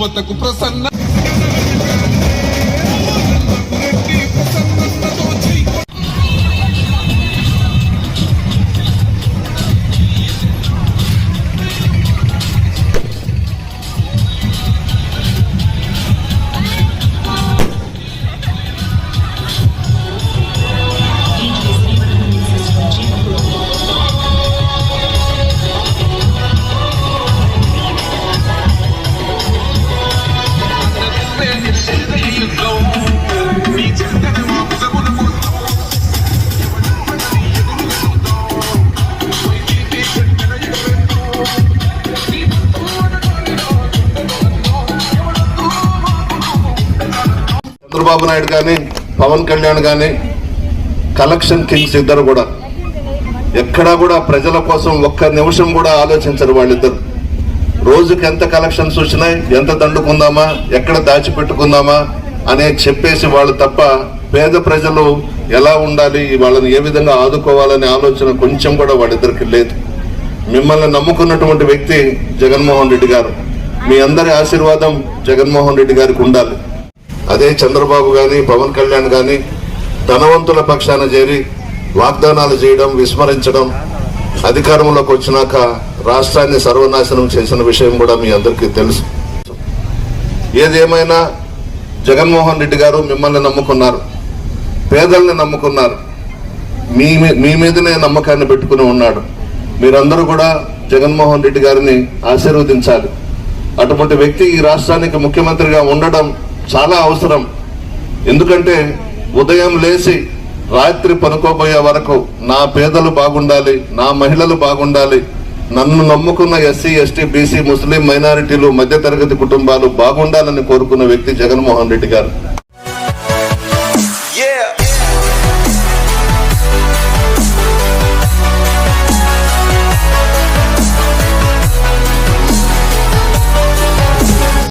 మమతకు ప్రసన్న చంద్రబాబు నాయుడు కానీ పవన్ కళ్యాణ్ కానీ collection Kings ఇద్దరు కూడా ఎక్కడా కూడా ప్రజల కోసం ఒక్క నిమిషం కూడా ఆలోచించరు. వాళ్ళిద్దరు రోజుకి ఎంత కలెక్షన్స్ వచ్చినాయి, ఎంత దండుకుందామా, ఎక్కడ దాచిపెట్టుకుందామా అనే చెప్పేసి వాళ్ళు తప్ప పేద ప్రజలు ఎలా ఉండాలి, వాళ్ళని ఏ విధంగా ఆదుకోవాలనే ఆలోచన కొంచెం కూడా వాళ్ళిద్దరికి లేదు. మిమ్మల్ని నమ్ముకున్నటువంటి వ్యక్తి జగన్మోహన్ రెడ్డి గారు. మీ అందరి ఆశీర్వాదం జగన్మోహన్ రెడ్డి గారికి ఉండాలి. అదే చంద్రబాబు గాని పవన్ కళ్యాణ్ గాని ధనవంతుల పక్షాన చేరి వాగ్దానాలు చేయడం, విస్మరించడం, అధికారంలోకి వచ్చినాక రాష్ట్రాన్ని సర్వనాశనం చేసిన విషయం కూడా మీ అందరికీ తెలుసు. ఏదేమైనా జగన్మోహన్ రెడ్డి గారు మిమ్మల్ని నమ్ముకున్నారు, పేదల్ని నమ్ముకున్నారు, మీ మీదనే నమ్మకాన్ని పెట్టుకుని ఉన్నాడు. మీరందరూ కూడా జగన్మోహన్ రెడ్డి గారిని ఆశీర్వదించాలి. అటువంటి వ్యక్తి ఈ రాష్ట్రానికి ముఖ్యమంత్రిగా ఉండడం చాలా అవసరం. ఎందుకంటే ఉదయం లేచి రాత్రి పనుకోబోయే వరకు నా పేదలు బాగుండాలి, నా మహిళలు బాగుండాలి, నన్ను నమ్ముకున్న ఎస్సీ, ఎస్టీ, బీసీ, ముస్లిం మైనారిటీలు, మధ్యతరగతి కుటుంబాలు బాగుండాలని కోరుకున్న వ్యక్తి జగన్మోహన్ రెడ్డి గారు.